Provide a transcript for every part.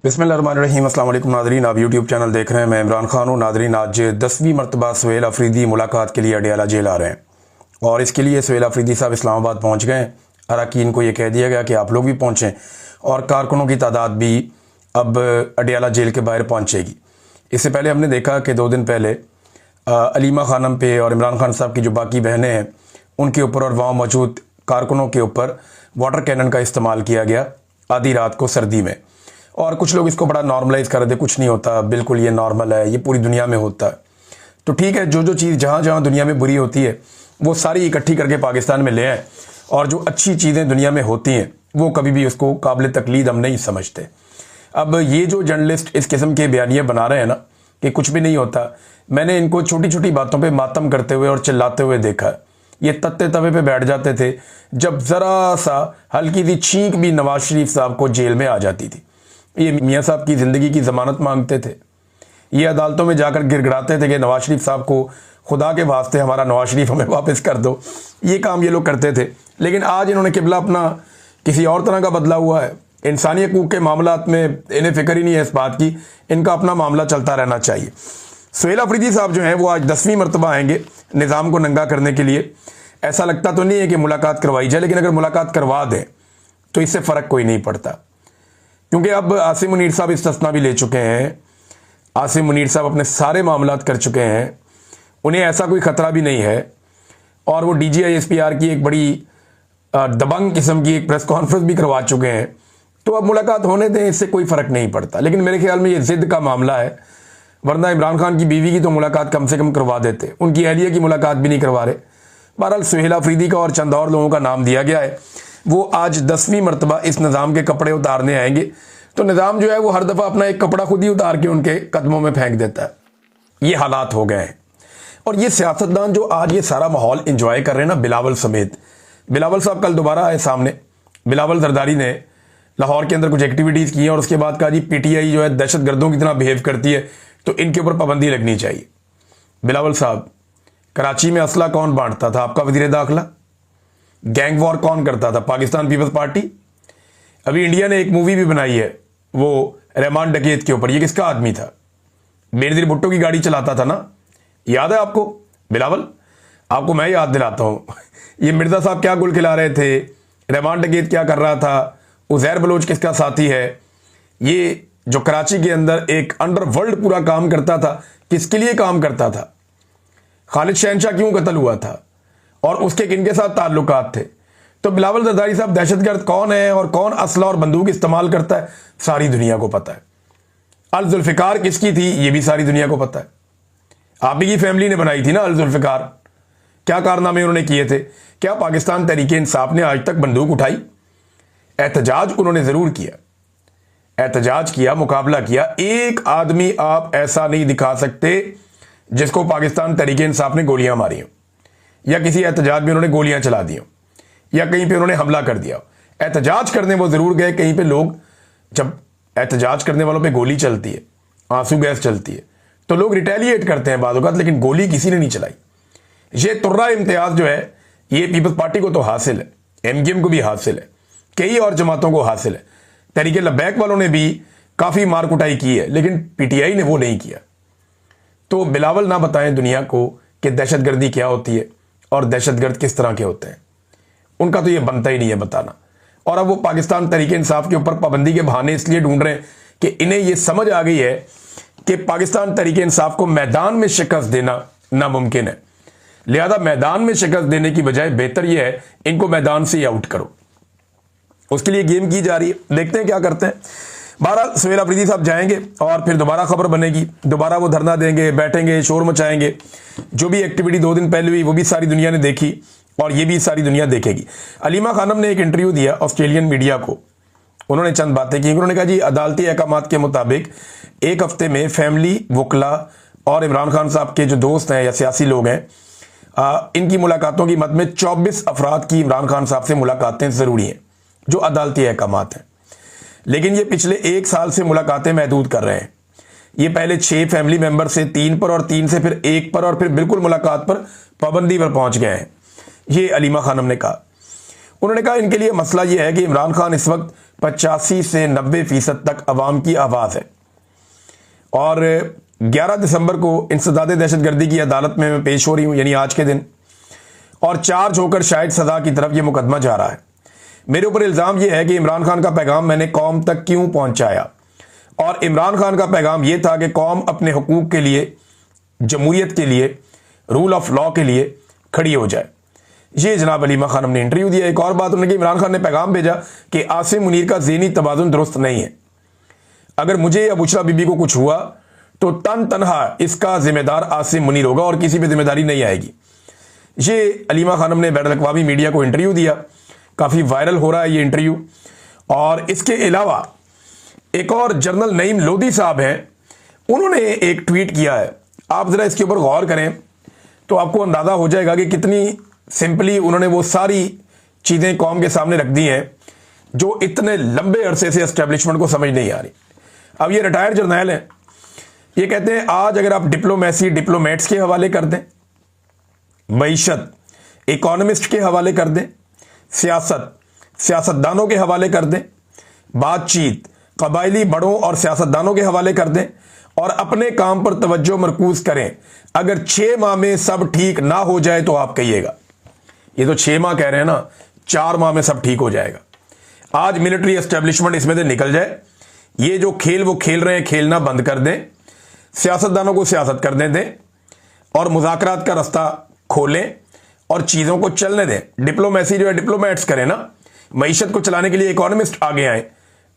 बिस्मिल्लाहिर्रहमानिर्रहीम। अस्सलाम वालेकुम नादरीन, आप यूट्यूब चैनल देख रहे हैं। मैं इमरान खान हूँ। नादरीन, आज 10वीं मरतबा सुहेल अफरीदी मुलाकात के लिए अडियाला जेल आ रहे हैं और इसके लिए सुहेल अफरीदी साहब इस्लामाबाद पहुँच गए। अरकान को ये कह दिया गया कि आप लोग भी पहुँचें और कारकुनों की तादाद भी अब अडियाला जेल के बाहर पहुँचेगी। इससे पहले हमने देखा कि 2 दिन पहले अलीमा खानम पे और इमरान खान साहब की जो बाकी बहनें हैं उनके ऊपर और वहाँ मौजूद कारकुनों के ऊपर वाटर कैनन का इस्तेमाल किया गया आधी रात को सर्दी में। और कुछ लोग इसको बड़ा नॉर्मलाइज कर रहे थे, कुछ नहीं होता, बिल्कुल ये नॉर्मल है, ये पूरी दुनिया में होता है। तो ठीक है, जो जो चीज़ जहाँ जहाँ दुनिया में बुरी होती है वो सारी इकट्ठी करके पाकिस्तान में ले आए और जो अच्छी चीज़ें दुनिया में होती हैं वो कभी भी उसको काबिल तकलीद हम नहीं समझते। अब ये जो जर्नलिस्ट इस किस्म के बयानिए बना रहे हैं ना कि कुछ भी नहीं होता, मैंने इनको छोटी छोटी बातों पर मातम करते हुए और चिल्लाते हुए देखा है। ये तत्ते तवे पे बैठ जाते थे जब ज़रा सा हल्की सी छींक भी नवाज शरीफ साहब को जेल में आ जाती थी। ये मियाँ साहब की ज़िंदगी की ज़मानत मांगते थे, ये अदालतों में जाकर गिड़गिड़ाते थे कि नवाज शरीफ साहब को खुदा के वास्ते हमारा नवाज शरीफ हमें वापस कर दो। ये काम ये लोग करते थे। लेकिन आज इन्होंने किबला अपना किसी और तरह का बदला हुआ है। इंसानी हकूक़ के मामलात में इन्हें फ़िक्र ही नहीं है इस बात की, इनका अपना मामला चलता रहना चाहिए। सुहेल अफरीदी साहब जो हैं वो आज 10वीं मरतबा आएंगे निज़ाम को नंगा करने के लिए। ऐसा लगता तो नहीं है कि मुलाकात करवाई जाए, लेकिन अगर मुलाकात करवा दें तो इससे फ़र्क कोई नहीं पड़ता, क्योंकि अब आसिम मुनीर साहब इस्तिस्ना भी ले चुके हैं। आसिम मुनीर साहब अपने सारे मामलात कर चुके हैं, उन्हें ऐसा कोई ख़तरा भी नहीं है। और वो DGI-SPR की एक बड़ी दबंग किस्म की एक प्रेस कॉन्फ्रेंस भी करवा चुके हैं। तो अब मुलाकात होने दें, इससे कोई फ़र्क नहीं पड़ता। लेकिन मेरे ख्याल में ये ज़िद का मामला है, वरना इमरान खान की बीवी की तो मुलाकात कम से कम करवा देते, उनकी अहलिया की मुलाकात भी नहीं करवा रहे। बहरहाल सुहेल अफरीदी का और चंद और लोगों का नाम दिया गया है, वो आज 10वीं मरतबा इस निज़ाम के कपड़े उतारने आएंगे। तो निज़ाम जो है वो हर दफ़ा अपना एक कपड़ा खुद ही उतार के उनके कदमों में फेंक देता है। ये हालात हो गए हैं। और ये सियासतदान जो आज ये सारा माहौल इंजॉय कर रहे हैं ना, बिलावल समेत, बिलावल साहब कल दोबारा आए सामने। बिलावल जरदारी ने लाहौर के अंदर कुछ एक्टिविटीज़ की हैं और उसके बाद कहा जी PTI जो है दहशत गर्दों की तरह बिहेव करती है, तो इनके ऊपर पाबंदी लगनी चाहिए। बिलावल साहब, कराची में असला कौन बांटता था? आपका वज़ीर दाखिला। गैंग वॉर कौन करता था? पाकिस्तान पीपल्स पार्टी। अभी इंडिया ने एक मूवी भी बनाई है वो रहमान डकैत के ऊपर, ये किसका आदमी था? बेनज़ीर भुट्टो की गाड़ी चलाता था ना, याद है आपको? बिलावल, आपको मैं याद दिलाता हूँ ये मिर्ज़ा साहब क्या गुल खिला रहे थे, रहमान डकैत क्या कर रहा था, उज़ैर बलोच किसका साथी है। ये जो कराची के अंदर एक अंडरवर्ल्ड पूरा काम करता था, किसके लिए काम करता था? खालिद शहनशाह क्यों कत्ल हुआ था और उसके किनके साथ ताल्लुकात थे? तो बिलावल जरदारी साहब दहशतगर्द कौन है और कौन असला और बंदूक इस्तेमाल करता है, सारी दुनिया को पता है। अल जुल्फ़िकार किसकी थी, ये भी सारी दुनिया को पता है। आप ही की फैमिली ने बनाई थी ना अल जुल्फ़िकार। क्या कारनामे उन्होंने किए थे? क्या पाकिस्तान तहरीके इंसाफ ने आज तक बंदूक उठाई? एहतजाज उन्होंने ज़रूर किया, एहतजाज किया, मुकाबला किया। एक आदमी आप ऐसा नहीं दिखा सकते जिसको पाकिस्तान तहरीके इंसाफ ने गोलियां मारी हों या किसी एहतजाज में उन्होंने गोलियां चला दी हों या कहीं पे उन्होंने हमला कर दिया। एहतजाज करने वो ज़रूर गए। कहीं पे लोग, जब एहतजाज करने वालों पे गोली चलती है, आंसू गैस चलती है, तो लोग रिटेलिएट करते हैं बाद औक़ात, लेकिन गोली किसी ने नहीं चलाई। ये तुर्रा इम्तियाज़ जो है ये पीपल्स पार्टी को तो हासिल है, MKM को भी हासिल है, कई और जमातों को हासिल है। तहरीके लब्बैक वालों ने भी काफ़ी मार कुटाई की है, लेकिन PTI ने वो नहीं किया। तो बिलावल ना बताएं दुनिया को कि दहशतगर्दी क्या होती है और दहशतगर्द किस तरह के होते हैं, उनका तो ये बनता ही नहीं है बताना। और अब वो पाकिस्तान तहरीके इंसाफ के ऊपर पाबंदी के बहाने इसलिए ढूंढ रहे हैं कि इन्हें ये समझ आ गई है कि पाकिस्तान तहरीके इंसाफ को मैदान में शिकस्त देना नामुमकिन है। लिहाजा मैदान में शिकस्त देने की बजाय बेहतर यह है इनको मैदान से ही आउट करो। उसके लिए गेम की जा रही है, देखते हैं क्या करते हैं। 12 सुहेल अफरीदी साहब जाएंगे और फिर दोबारा खबर बनेगी, दोबारा वो धरना देंगे, बैठेंगे, शोर मचाएंगे। जो भी एक्टिविटी 2 दिन पहले हुई वो भी सारी दुनिया ने देखी और ये भी सारी दुनिया देखेगी। अलीमा खानम ने एक इंटरव्यू दिया ऑस्ट्रेलियन मीडिया को, उन्होंने चंद बातें की। उन्होंने कहा जी अदालती अहकामात के मुताबिक 1 हफ्ते में फैमिली, वकला और इमरान खान साहब के जो दोस्त हैं या सियासी लोग हैं, इनकी मुलाकातों की मद में 24 अफराद की इमरान खान साहब से मुलाकातें ज़रूरी हैं जो अदालती अहकामात हैं। लेकिन ये पिछले 1 साल से मुलाकातें महदूद कर रहे हैं। ये पहले 6 फैमिली मेंबर से 3 पर और 3 से फिर 1 पर और फिर बिल्कुल मुलाकात पर पाबंदी पर पहुंच गए हैं, ये अलीमा खानम ने कहा। उन्होंने कहा इनके लिए मसला यह है कि इमरान खान इस वक्त 85 से 90% तक अवाम की आवाज़ है और 11 दिसंबर को इंसदाद दहशतगर्दी की अदालत में मैं पेश हो रही हूं, यानी आज के दिन, और चार्ज होकर शायद सजा की तरफ यह मुकदमा जा रहा है। मेरे ऊपर इल्ज़ाम यह है कि इमरान खान का पैगाम मैंने कौम तक क्यों पहुंचाया, और इमरान खान का पैगाम यह था कि कौम अपने हुकूक के लिए, जमहूरियत के लिए, रूल ऑफ लॉ के लिए खड़ी हो जाए। ये जनाब अलीमा खानम ने इंटरव्यू दिया। एक और बात उन्होंने कि इमरान खान ने पैगाम भेजा कि आसिम मुनीर का ज़हनी तवाज़ुन दुरुस्त नहीं है, अगर मुझे या बुशरा बीबी को कुछ हुआ तो तनहा इसका जिम्मेदार आसिम मुनीर होगा और किसी पे जिम्मेदारी नहीं आएगी। ये अलीमा खानम ने बैनुल अक़वामी मीडिया को इंटरव्यू दिया, काफ़ी वायरल हो रहा है ये इंटरव्यू। और इसके अलावा एक और जनरल नईम लोधी साहब हैं, उन्होंने एक ट्वीट किया है। आप ज़रा इसके ऊपर गौर करें तो आपको अंदाज़ा हो जाएगा कि कितनी सिंपली उन्होंने वो सारी चीज़ें कौम के सामने रख दी हैं जो इतने लंबे अरसे से एस्टेब्लिशमेंट को समझ नहीं आ रही। अब ये रिटायर्ड जर्नैल हैं, ये कहते हैं आज अगर आप डिप्लोमेसी डिप्लोमेट्स के हवाले कर दें, मईशत इकोनॉमिस्ट के हवाले कर दें, सियासत सियासतदानों के हवाले कर दें, बातचीत कबायली बड़ों और सियासतदानों के हवाले कर दें और अपने काम पर तवज्जो मरकूज करें, अगर 6 माह में सब ठीक ना हो जाए तो आप कहिएगा। ये तो 6 माह कह रहे हैं ना, 4 माह में सब ठीक हो जाएगा। आज मिलिट्री एस्टेब्लिशमेंट इसमें से निकल जाए, ये जो खेल वो खेल रहे हैं खेलना बंद कर दें, सियासतदानों को सियासत करने दें और मुज़ाकरात का रास्ता खोलें और चीज़ों को चलने दें। डिप्लोमेसी जो है डिप्लोमेट्स करें ना, मईशत को चलाने के लिए इकोनॉमिस्ट आगे आए,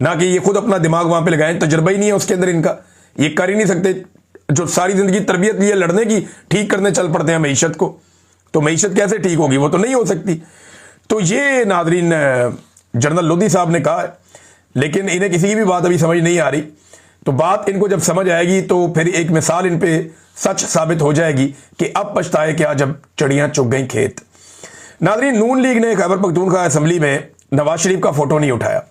ना कि ये खुद अपना दिमाग वहां पे लगाएं। तजुर्बा ही नहीं है उसके अंदर इनका, ये कर ही नहीं सकते। जो सारी जिंदगी तरबियत ली है लड़ने की, ठीक करने चल पड़ते हैं मईशत को, तो मईशत कैसे ठीक होगी? वो तो नहीं हो सकती। तो ये नादरीन जनरल लोधी साहब ने कहा है, लेकिन इन्हें किसी की भी बात अभी समझ नहीं आ रही। तो बात इनको जब समझ आएगी तो फिर एक मिसाल इन पे सच साबित हो जाएगी कि अब पछताए क्या जब चिड़ियां चुग गई खेत। नादरीन, नून लीग ने खैबर पख्तूनख्वा असेंबली में नवाज शरीफ का फोटो नहीं उठाया,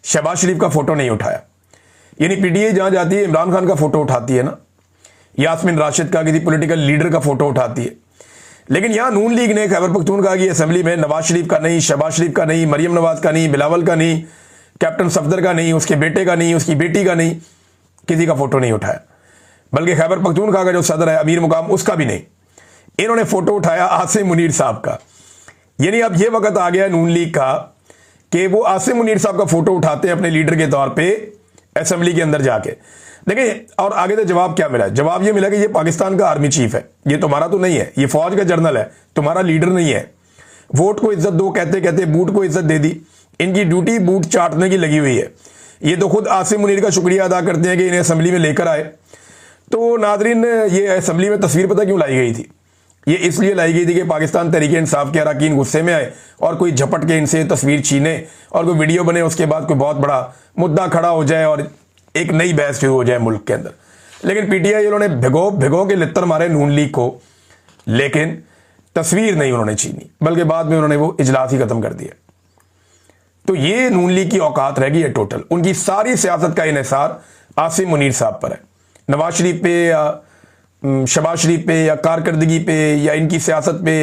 शहबाज शरीफ का फोटो नहीं उठाया। यानी पीटीआई जहां जाती है इमरान खान का फोटो उठाती है ना, यास्मीन राशिद का किसी पॉलिटिकल लीडर का फोटो उठाती है, लेकिन यहां नून लीग ने खैबर पख्तूनख्वा की असेंबली में नवाज शरीफ का नहीं, शहबाज शरीफ का नहीं, मरियम नवाज का नहीं, बिलावल का नहीं, कैप्टन सफदर का नहीं, उसके बेटे का नहीं, उसकी बेटी का नहीं, किसी का फोटो नहीं उठाया। बल्कि खैबर पख्तूनख्वा का जो सदर है अमीर मुकाम, उसका भी नहीं। इन्होंने फोटो उठाया आसिम मुनीर साहब का। यानी अब यह वक्त आ गया नून लीग का कि वो आसिम मुनीर साहब का फोटो उठाते हैं अपने लीडर के तौर पे असेंबली के अंदर जाके। देखिए, और आगे तो जवाब क्या मिला? जवाब ये मिला कि ये पाकिस्तान का आर्मी चीफ है, ये तुम्हारा तो नहीं है, ये फौज का जनरल है, तुम्हारा लीडर नहीं है। वोट को इज्जत दो कहते कहते बूट को इज्जत दे दी। इनकी ड्यूटी बूट चाटने की लगी हुई है। ये तो खुद आसिम मुनीर का शुक्रिया अदा करते हैं कि इन्हें असेंबली में लेकर आए। तो नादरीन, ये असेंबली में तस्वीर पता क्यों लाई गई थी? ये इसलिए लाई गई थी कि पाकिस्तान तहरीक इंसाफ के अरकान गुस्से में आए और कोई झपट के इनसे तस्वीर छीने और कोई वीडियो बने, उसके बाद कोई बहुत बड़ा मुद्दा खड़ा हो जाए और एक नई बहस शुरू हो जाए मुल्क के अंदर। लेकिन पीटीआई उन्होंने भिगो के लित्तर मारे नून लीग को, लेकिन तस्वीर नहीं उन्होंने छीनी, बल्कि बाद में उन्होंने वो इजलास ही खत्म कर दिया। तो ये नून लीग की औकात रह गई है टोटल। उनकी सारी सियासत का इन्हिसार आसिम मुनीर साहब पर है। नवाज शरीफ पे या शहबाज शरीफ पे या कारकर्दगी पे या इनकी सियासत पे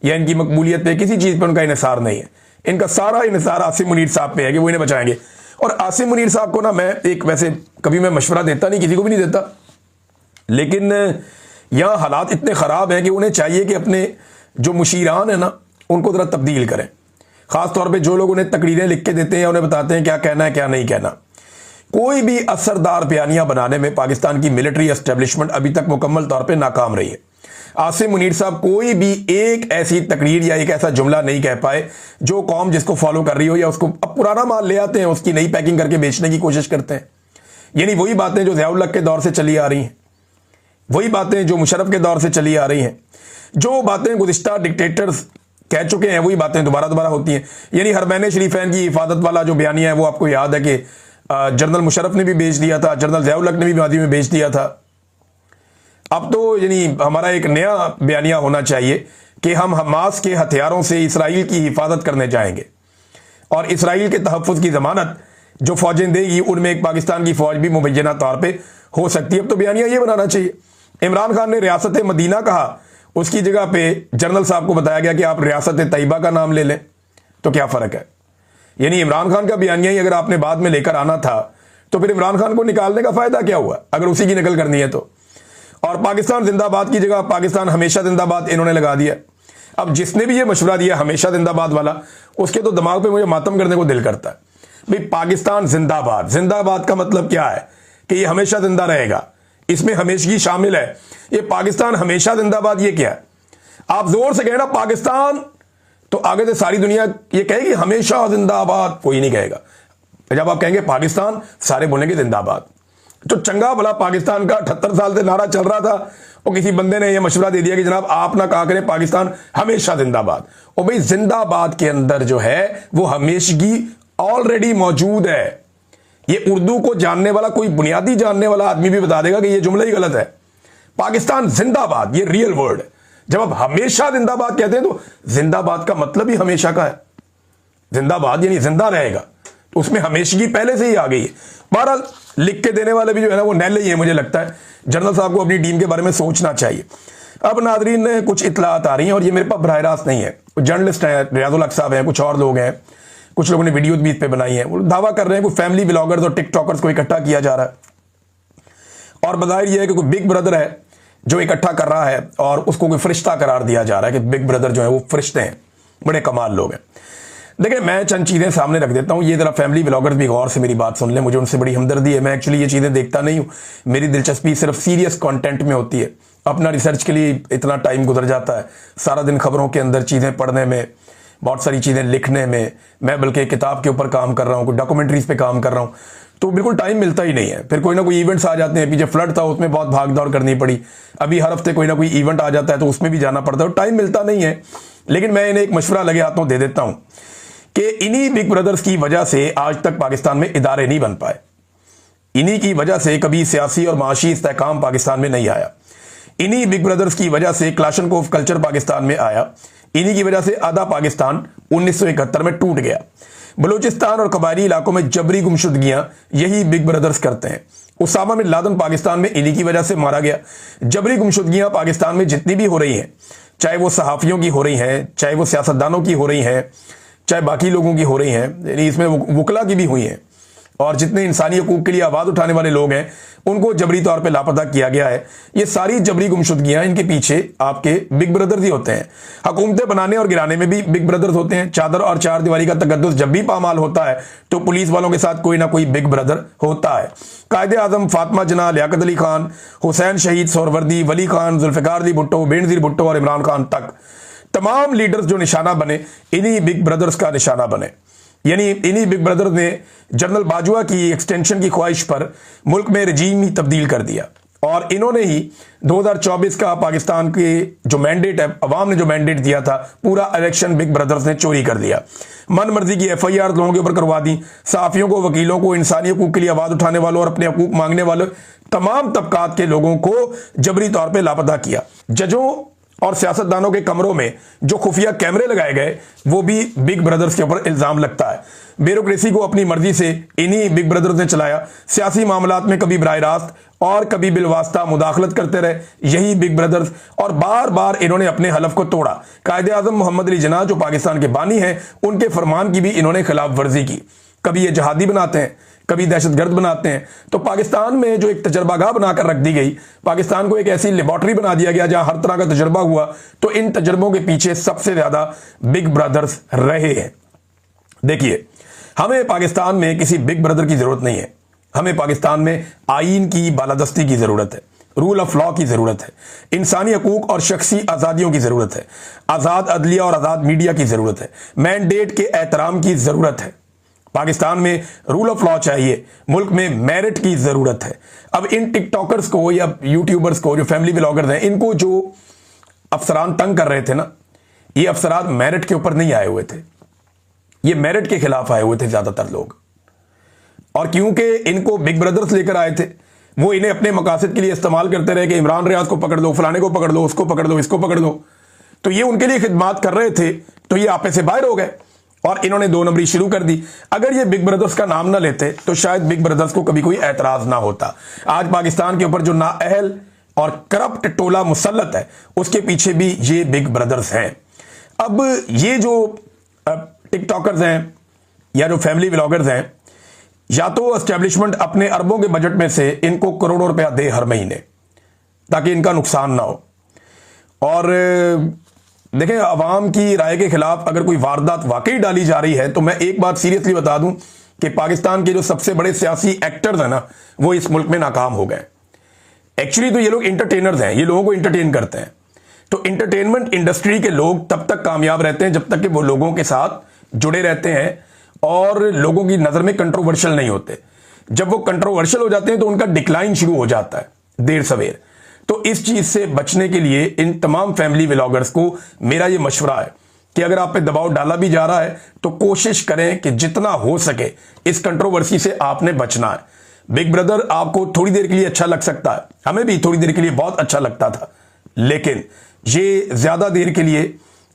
या इनकी मकबूलियत पे, किसी चीज़ पे उनका इन्हिसार नहीं है। इनका सारा इन्हिसार आसिम मुनीर साहब पे है कि वो इन्हें बचाएंगे। और आसिम मुनीर साहब को ना, मैं एक वैसे कभी मैं मशवरा देता नहीं, किसी को भी नहीं देता, लेकिन यहाँ हालात इतने ख़राब हैं कि उन्हें चाहिए कि अपने जो मुशीरान है ना, उनको ज़रा तब्दील करें। ख़ास तौर पे जो लोग उन्हें तकरीरें लिख के देते हैं, उन्हें बताते हैं क्या कहना है क्या नहीं कहना। कोई भी असरदार बयानियां बनाने में पाकिस्तान की मिलिट्री एस्टेब्लिशमेंट अभी तक मुकम्मल तौर पे नाकाम रही है। आसिम मुनीर साहब कोई भी एक ऐसी तकरीर या एक ऐसा जुमला नहीं कह पाए जो कौम जिसको फॉलो कर रही हो, या उसको अब पुराना माल ले आते हैं, उसकी नई पैकिंग करके बेचने की कोशिश करते हैं। यानी वही बातें जो ज़िया उल हक के दौर से चली आ रही हैं, वही बातें जो मुशर्रफ के दौर से चली आ रही हैं, जो बातें गुज़िश्ता डिक्टेटर्स कह चुके हैं, वही बातें दोबारा होती हैं। यानी हरमैन शरीफैन की हिफाजत वाला जो बयानिया है, वो आपको याद है कि जनरल मुशर्रफ ने भी बेच दिया था, जनरल ज़िया उल हक ने भी मादी में बेच दिया था। अब तो यानी हमारा एक नया बयानिया होना चाहिए कि हम हमास के हथियारों से इसराइल की हिफाजत करने जाएंगे और इसराइल के तहफ़्फ़ुज़ की ज़मानत जो फ़ौजें देगी, उनमें एक पाकिस्तान की फ़ौज भी मुबैना तौर पर हो सकती है। अब तो बयानिया ये बनाना चाहिए। इमरान खान ने रियासत मदीना कहा, उसकी जगह पे जनरल साहब को बताया गया कि आप रियासत तैयबा का नाम ले लें। तो क्या फर्क है? यानी इमरान खान का बयानिया ही अगर आपने बाद में लेकर आना था तो फिर इमरान खान को निकालने का फायदा क्या हुआ, अगर उसी की नकल करनी है तो। और पाकिस्तान जिंदाबाद की जगह पाकिस्तान हमेशा जिंदाबाद इन्होंने लगा दिया। अब जिसने भी ये मशवरा दिया हमेशा जिंदाबाद वाला, उसके तो दिमाग पे मुझे मातम करने को दिल करता है। भाई पाकिस्तान जिंदाबाद, जिंदाबाद का मतलब क्या है कि ये हमेशा जिंदा रहेगा, इसमें हमेशगी शामिल है। ये पाकिस्तान हमेशा जिंदाबाद ये क्या है? आप जोर से कहना पाकिस्तान, तो आगे से सारी दुनिया ये कहेगी हमेशा जिंदाबाद, कोई नहीं कहेगा। जब आप कहेंगे पाकिस्तान, सारे बोलेंगे जिंदाबाद। तो चंगा भला पाकिस्तान का 78 साल से नारा चल रहा था, और किसी बंदे ने यह मशवरा दे दिया कि जनाब आप ना कहा करें पाकिस्तान हमेशा जिंदाबाद। और भाई जिंदाबाद के अंदर जो है वो हमेशगी ऑलरेडी मौजूद है। ये उर्दू को जानने वाला, कोई बुनियादी जानने वाला आदमी भी बता देगा कि ये जुमला ही गलत है। पाकिस्तान जिंदाबाद ये रियल वर्ड है। जब आप हमेशा जिंदाबाद कहते हैं तो जिंदाबाद का मतलब ही हमेशा का है। जिंदाबाद यानी जिंदा रहेगा, तो उसमें हमेशगी पहले से ही आ गई है। बहरहाल लिख के देने वाले भी जो है ना वो नैले ही है। मुझे लगता है जनरल साहब को अपनी टीम के बारे में सोचना चाहिए। अब नादरीन ने कुछ इतलात आ रही हैं और ये मेरे पास बराह रास्त नहीं है। जर्नलिस्ट हैं, रियाजुल हक साहब हैं, कुछ और लोग हैं, कुछ लोगों ने वीडियो भी इस पे बनाई है। वो दावा कर रहे हैं कोई फैमिली ब्लॉगर्स और टिकटॉकर्स को इकट्ठा किया जा रहा है, और बजाहिर यह है कि कोई बिग ब्रदर है जो इकट्ठा कर रहा है और उसको कोई फरिश्ता करार दिया जा रहा है कि बिग ब्रदर जो है वो फरिश्ते हैं, बड़े कमाल लोग हैं। देखिए मैं चंद चीजें सामने रख देता हूं, ये जरा फैमिली ब्लॉगर्स भी गौर से मेरी बात सुन ले। मुझे उनसे बड़ी हमदर्दी है। मैं एक्चुअली ये चीजें देखता नहीं हूं, मेरी दिलचस्पी सिर्फ सीरियस कंटेंट में होती है। अपना रिसर्च के लिए इतना टाइम गुजर जाता है, सारा दिन खबरों के अंदर चीजें पढ़ने में, बहुत सारी चीजें लिखने में। मैं बल्कि किताब के ऊपर काम कर रहा हूँ, कोई डॉक्यूमेंट्रीज पे काम कर रहा हूँ, तो बिल्कुल टाइम मिलता ही नहीं है। फिर कोई ना कोई इवेंट्स आ जाते हैं, पीछे फ्लड था उसमें बहुत भाग दौड़ करनी पड़ी, अभी हर हफ्ते कोई ना कोई इवेंट आ जाता है तो उसमें भी जाना पड़ता है, टाइम मिलता नहीं है। लेकिन मैं इन्हें एक मशवरा लगे हाथों दे देता हूं कि इन्हीं बिग ब्रदर्स की वजह से आज तक पाकिस्तान में इदारे नहीं बन पाए। इन्हीं की वजह से कभी सियासी और माशी इस्तेहकाम पाकिस्तान में नहीं आया। इन्हीं बिग ब्रदर्स की वजह से क्लाशनकोफ कल्चर पाकिस्तान में आया। इन्हीं की वजह से आधा पाकिस्तान 1971 में टूट गया। बलूचिस्तान और कबायली इलाकों में जबरी गुमशुदगियां यही बिग ब्रदर्स करते हैं। उसामा बिन लादेन पाकिस्तान में इन्हीं की वजह से मारा गया। जबरी गुमशुदगियां पाकिस्तान में जितनी भी हो रही हैं, चाहे वो सहाफियों की हो रही हैं, चाहे वो सियासतदानों की हो रही हैं, चाहे बाकी लोगों की हो रही हैं, यानी इसमें वकला की भी हुई हैं, और जितने इंसानी हकूक के लिए आवाज उठाने वाले लोग हैं उनको जबरी तौर पे लापता किया गया है। ये सारी जबरी गुमशुदगियां, इनके पीछे आपके बिग ब्रदर्स ही होते हैं। हुकूमतें बनाने और गिराने में भी बिग ब्रदर्स होते हैं। चादर और चार दीवारी का तकद्दुस जब भी पामाल होता है तो पुलिस वालों के साथ कोई ना कोई बिग ब्रदर होता है। कायदे आजम फातिमा जना, लियाकत अली खान, हुसैन शहीद सोहरवर्दी, वली खान, जुल्फिकार अली भुट्टो, बेनजीर भुट्टो और इमरान खान तक तमाम लीडर्स जो निशाना बने, इन्हीं बिग ब्रदर्स का निशाना बने। यानी इन्हीं बिग ब्रदर ने जनरल बाजवा की एक्सटेंशन की ख्वाहिश पर मुल्क में रजीम ही तब्दील कर दिया, और इन्होंने ही 2024 का पाकिस्तान के जो मैंडेट है, अवाम ने जो मैंडेट दिया था, पूरा इलेक्शन बिग ब्रदर्स ने चोरी कर दिया। मन मर्जी की FIR लोगों के ऊपर करवा दी। सहाफियों को, वकीलों को, इंसानी हकूक के लिए आवाज उठाने वालों और अपने हकूक मांगने वालों तमाम तबकात के लोगों को जबरी तौर पर लापता किया। जजों और सियासतदानों के कमरों में जो खुफिया कैमरे लगाए गए वो भी बिग ब्रदर्स के ऊपर इल्जाम लगता है। ब्यूरोक्रेसी को अपनी मर्जी से इन्हीं बिग ब्रदर्स ने चलाया। सियासी मामलात में कभी बराह रास्त और कभी बिलवास्ता मुदाखलत करते रहे यही बिग ब्रदर्स, और बार बार इन्होंने अपने हलफ को तोड़ा। कायदे आजम मोहम्मद अली जिन्ना जो पाकिस्तान के बानी हैं, उनके फरमान की भी इन्होंने खिलाफ वर्जी की। कभी ये जहादी बनाते हैं, कभी दहशतगर्द बनाते हैं। तो पाकिस्तान में जो एक तजर्बागाह बनाकर रख दी गई, पाकिस्तान को एक ऐसी लेबॉर्ट्री बना दिया गया जहां हर तरह का तजर्बा हुआ, तो इन तजर्बों के पीछे सबसे ज्यादा बिग ब्रदर्स रहे हैं। देखिए, हमें पाकिस्तान में किसी बिग ब्रदर की जरूरत नहीं है। हमें पाकिस्तान में आईन की बालादस्ती की जरूरत है, रूल ऑफ लॉ की जरूरत है, इंसानी हकूक और शख्सी आजादियों की जरूरत है, आजाद अदलिया और आजाद मीडिया की जरूरत है, मैंडेट के एहतराम की जरूरत है। पाकिस्तान में रूल ऑफ लॉ चाहिए, मुल्क में मेरिट की जरूरत है। अब इन टिकटॉकर्स को या यूट्यूबर्स को, जो फैमिली ब्लॉगर्स हैं, इनको जो अफसरान तंग कर रहे थे ना, ये अफसरान मेरिट के ऊपर नहीं आए हुए थे, ये मेरिट के खिलाफ आए हुए थे ज्यादातर लोग। और क्योंकि इनको बिग ब्रदर्स लेकर आए थे, वो इन्हें अपने मकासद के लिए इस्तेमाल करते रहे कि इमरान रियाज को पकड़ लो, फलाने को पकड़ लो, उसको पकड़ लो, इसको पकड़ लो, तो ये उनके लिए खिदमात कर रहे थे, तो ये आपे से बाहर हो गए और इन्होंने 2 नंबरी शुरू कर दी। अगर ये बिग ब्रदर्स का नाम ना लेते तो शायद बिग ब्रदर्स को कभी कोई एतराज ना होता। आज पाकिस्तान के ऊपर जो नाअहल और करप्ट टोला मुसल्लत है, उसके पीछे भी ये बिग ब्रदर्स हैं। अब ये जो टिकटॉकर्स हैं या जो फैमिली व्लॉगर्स हैं, या तो एस्टेब्लिशमेंट अपने अरबों के बजट में से इनको करोड़ों रुपया दे हर महीने ताकि इनका नुकसान ना हो। और देखें, अवाम की राय के खिलाफ अगर कोई वारदात वाकई डाली जा रही है तो मैं एक बात सीरियसली बता दूं कि पाकिस्तान के जो सबसे बड़े सियासी एक्टर्स हैं ना, वो इस मुल्क में नाकाम हो गए। एक्चुअली तो ये लोग इंटरटेनर्स हैं, ये लोगों को इंटरटेन करते हैं। तो इंटरटेनमेंट इंडस्ट्री के लोग तब तक कामयाब रहते हैं जब तक कि वो लोगों के साथ जुड़े रहते हैं और लोगों की नजर में कंट्रोवर्शियल नहीं होते। जब वो कंट्रोवर्शियल हो जाते हैं तो उनका डिक्लाइन शुरू हो जाता है देर सवेर। तो इस चीज से बचने के लिए इन तमाम फैमिली व्लॉगर्स को मेरा ये मशवरा है कि अगर आप पे दबाव डाला भी जा रहा है तो कोशिश करें कि जितना हो सके इस कंट्रोवर्सी से आपने बचना है। बिग ब्रदर आपको थोड़ी देर के लिए अच्छा लग सकता है, हमें भी थोड़ी देर के लिए बहुत अच्छा लगता था, लेकिन ये ज्यादा देर के लिए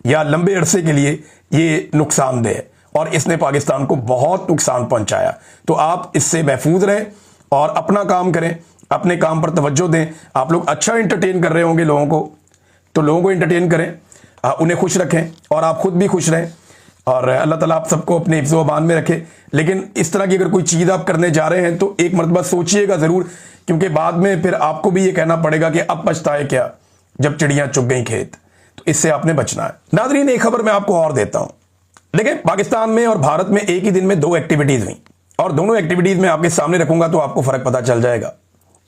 या लंबे अरसे के लिए ये नुकसानदेह है और इसने पाकिस्तान को बहुत नुकसान पहुंचाया। तो आप इससे महफूज रहें और अपना काम करें, अपने काम पर तवज्जो दें। आप लोग अच्छा इंटरटेन कर रहे होंगे लोगों को, तो लोगों को इंटरटेन करें, उन्हें खुश रखें और आप खुद भी खुश रहें और अल्लाह ताला आप सबको अपने हिफ्ज़ व अमान में रखे। लेकिन इस तरह की अगर कोई चीज़ आप करने जा रहे हैं तो एक मरतबा सोचिएगा ज़रूर, क्योंकि बाद में फिर आपको भी ये कहना पड़ेगा कि अब पछताए क्या जब चिड़ियाँ चुग गई खेत। तो इससे आपने बचना है। नाज़रीन, एक खबर मैं आपको और देता हूँ। देखिए, पाकिस्तान में और भारत में एक ही दिन में 2 एक्टिविटीज़ हुई और दोनों एक्टिविटीज़ में आपके सामने रखूंगा तो आपको फ़र्क पता चल जाएगा।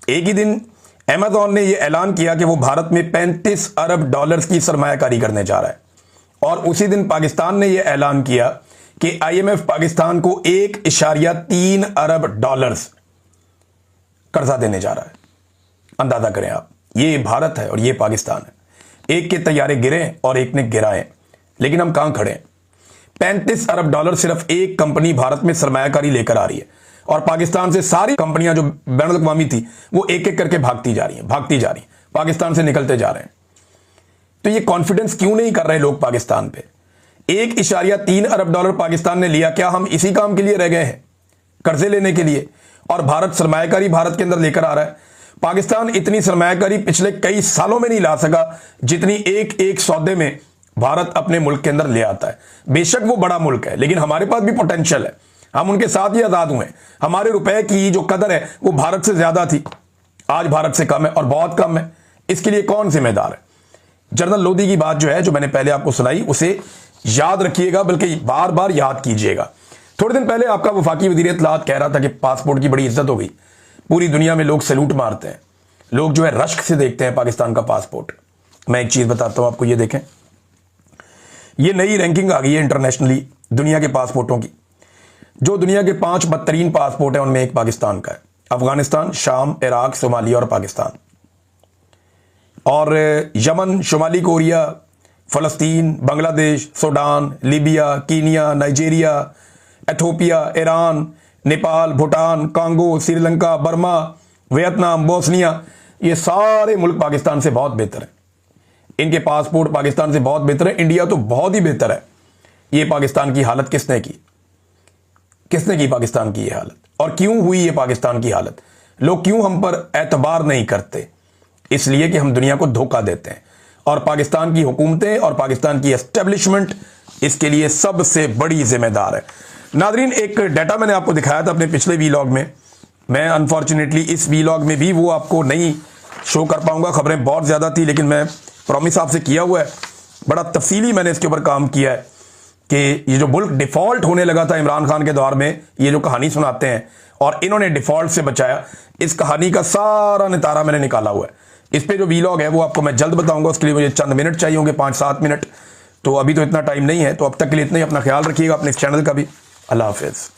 एक ही दिन अमेज़न ने यह ऐलान किया कि वो भारत में 35 अरब डॉलर्स की सरमायाकारी करने जा रहा है और उसी दिन पाकिस्तान ने यह ऐलान किया कि IMF पाकिस्तान को 1.3 अरब डॉलर्स कर्जा देने जा रहा है। अंदाजा करें आप, ये भारत है और ये पाकिस्तान है। एक के तैयारे गिरे और एक ने गिराए, लेकिन हम कहां खड़े हैं। 35 अरब डॉलर सिर्फ एक कंपनी भारत में सरमायाकारी लेकर आ रही है और पाकिस्तान से सारी कंपनियां जो बैनुल अक़वामी थी वो एक एक करके भागती जा रही हैं, पाकिस्तान से निकलते जा रहे हैं। तो ये कॉन्फिडेंस क्यों नहीं कर रहे लोग पाकिस्तान पे। 1.3 अरब डॉलर पाकिस्तान ने लिया, क्या हम इसी काम के लिए रह गए हैं, कर्जे लेने के लिए? और भारत सरमायाकारी भारत के अंदर लेकर आ रहा है। पाकिस्तान इतनी सरमायाकारी पिछले कई सालों में नहीं ला सका जितनी एक एक सौदे में भारत अपने मुल्क के अंदर ले आता है। बेशक वो बड़ा मुल्क है, लेकिन हमारे पास भी पोटेंशियल है, हम उनके साथ ही आजाद हुए। हमारे रुपए की जो कदर है वो भारत से ज्यादा थी, आज भारत से कम है और बहुत कम है। इसके लिए कौन जिम्मेदार है? जनरल लोदी की बात जो है, जो मैंने पहले आपको सुनाई, उसे याद रखिएगा, बल्कि बार बार याद कीजिएगा। थोड़े दिन पहले आपका वफाकी वज़ीर इत्तलात कह रहा था कि पासपोर्ट की बड़ी इज्जत हो गई, पूरी दुनिया में लोग सैल्यूट मारते हैं, लोग जो है रश्क से देखते हैं पाकिस्तान का पासपोर्ट। मैं एक चीज बताता हूं आपको, ये देखें, ये नई रैंकिंग आ गई है इंटरनेशनली दुनिया के पासपोर्टों की। जो दुनिया के 5 बदतरीन पासपोर्ट हैं उनमें एक पाकिस्तान का है। अफगानिस्तान, शाम, इराक, सोमालिया और पाकिस्तान। और यमन, शुमाली कोरिया, फ़लस्तीन, Bangladesh, Sudan, Libya, Kenya, Nigeria, Ethiopia, Iran, Nepal, Bhutan, Congo, Sri Lanka, Burma, Vietnam, Bosnia, ये सारे मुल्क पाकिस्तान से बहुत बेहतर हैं। इनके पासपोर्ट पाकिस्तान से बहुत बेहतर है। इंडिया तो बहुत ही बेहतर है। ये पाकिस्तान की हालत किसने की? किसने की पाकिस्तान की ये हालत? और क्यों हुई ये पाकिस्तान की हालत? लोग क्यों हम पर एतबार नहीं करते? इसलिए कि हम दुनिया को धोखा देते हैं और पाकिस्तान की हुकूमतें और पाकिस्तान की एस्टेब्लिशमेंट इसके लिए सबसे बड़ी जिम्मेदार है। नादरीन, एक डाटा मैंने आपको दिखाया था अपने पिछले वीलॉग में। मैं अनफॉर्चुनेटली इस वीलॉग में भी वो आपको नहीं शो कर पाऊंगा, खबरें बहुत ज्यादा थी, लेकिन मैं प्रॉमिस आपसे किया हुआ है, बड़ा तफसीली मैंने इसके ऊपर काम किया है कि ये जो मुल्क डिफॉल्ट होने लगा था इमरान खान के दौर में, ये जो कहानी सुनाते हैं और इन्होंने डिफॉल्ट से बचाया, इस कहानी का सारा नितारा मैंने निकाला हुआ है। इस पे जो वीलॉग है वो आपको मैं जल्द बताऊंगा, उसके लिए मुझे चंद मिनट चाहिए होंगे, 5-7 मिनट, तो अभी तो इतना टाइम नहीं है। तो अब तक के लिए इतना ही। अपना ख्याल रखिएगा, अपने इस चैनल का भी। अल्लाह हाफिज़।